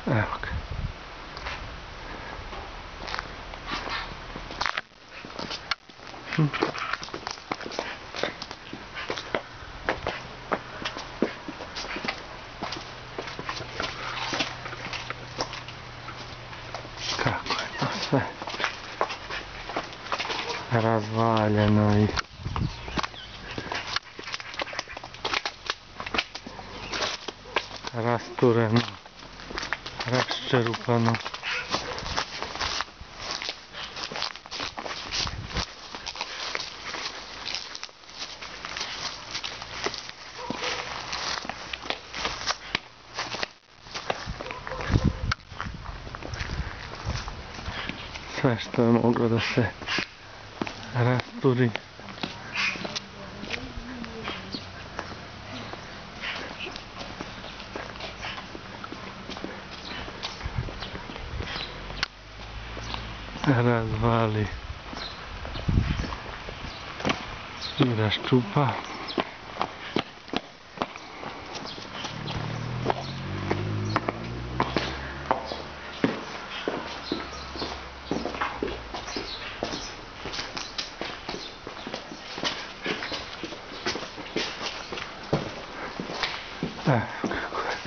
Evo ga. Kako je to sve razvaljeno i rastureno, raščerupano. Sve što je moglo da se rasturi. Razvali i raščupa. Evo kako je.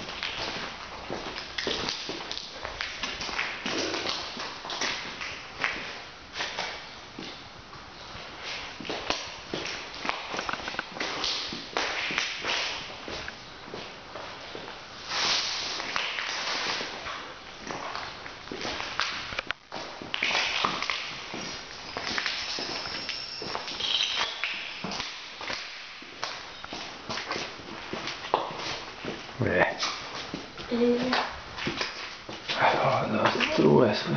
Da struje sve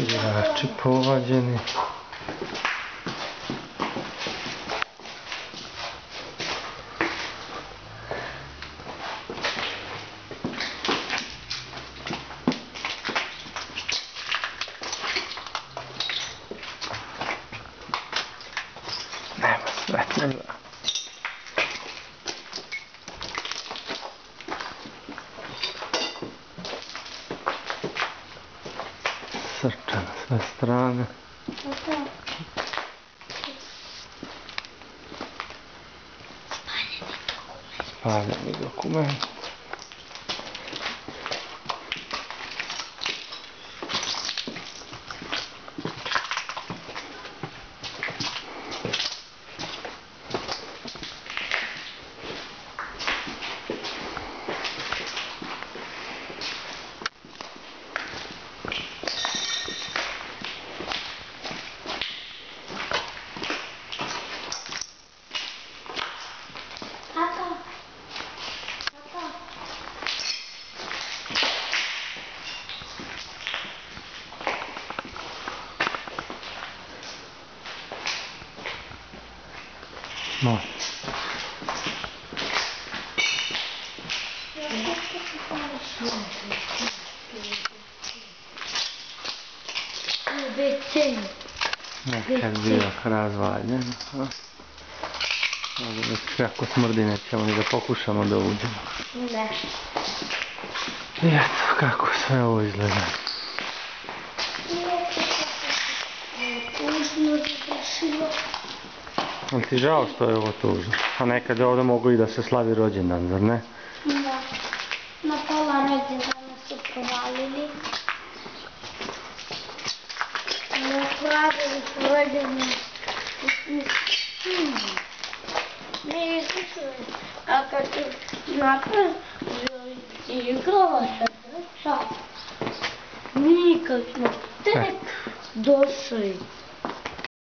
igrači povađeni. Nema svetloga. Srča na sve strane. Spaljeni dokument. No. Nekad bio razvaljen. Kako smrdi, nećemo ni da pokušamo da uđemo. Ne. I eto kako sve ovo izgleda. Tužno završilo. Ali ti žao što je ovo tužno? A nekad je ovdje mogu i da se slavi rođendan, zar ne? Da. Na pola rođendana su provalili. Napravili su rođendan. Ne izličili. A kad su napravili igrala sa djeca, mi kad smo tek došli